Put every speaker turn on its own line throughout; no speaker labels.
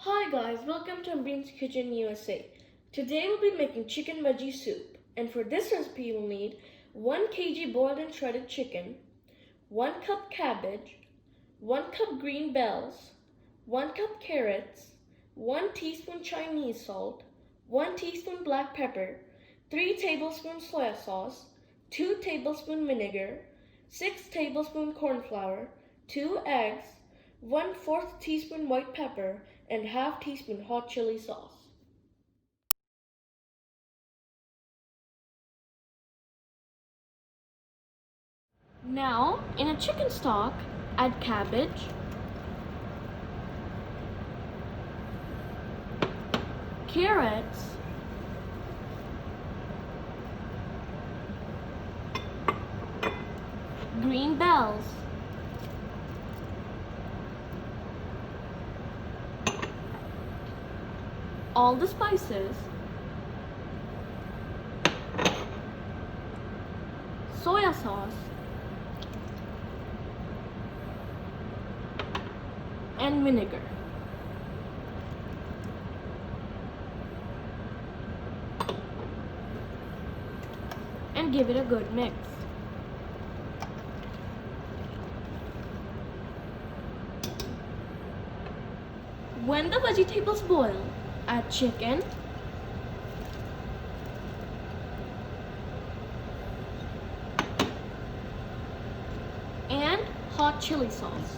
Hi guys, welcome to Ambreen's Kitchen USA. Today we'll be making chicken veggie soup, and for this recipe you'll need 1 kg boiled and shredded chicken, 1 cup cabbage, 1 cup green bells, 1 cup carrots, 1 teaspoon Chinese salt, 1 teaspoon black pepper, 3 tablespoons soy sauce, 2 tablespoons vinegar, 6 tablespoons corn flour, 2 eggs, 1/4 teaspoon white pepper, and ½ teaspoon hot chili sauce. Now, in a chicken stock, add cabbage, carrots, green bells, all the spices, soy sauce, and vinegar. And give it a good mix. When the vegetables boil, add chicken, and hot chili sauce.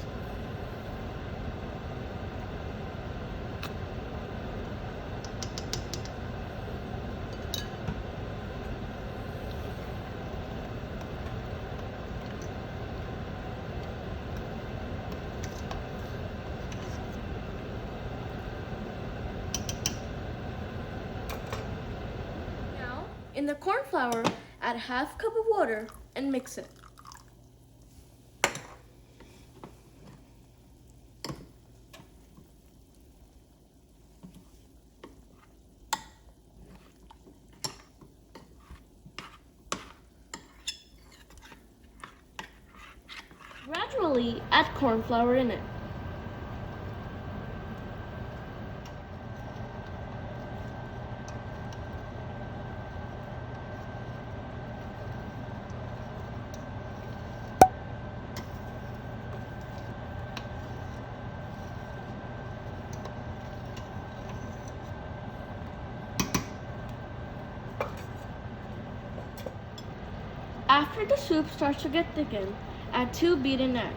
In the corn flour, add ½ cup of water and mix it. Gradually add corn flour in it. After the soup starts to get thickened, add 2 beaten eggs.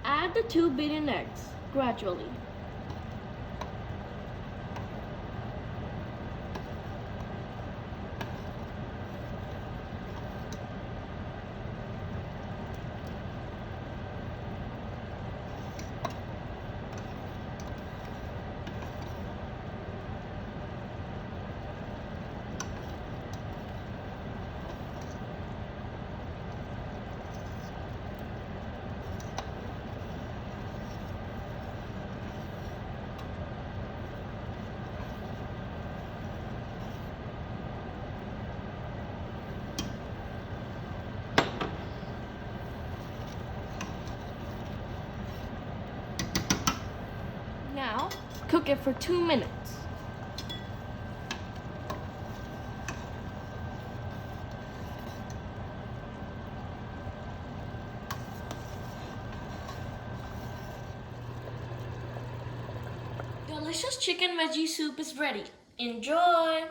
Add the 2 beaten eggs gradually. Now, cook it for 2 minutes. Delicious chicken veggie soup is ready. Enjoy!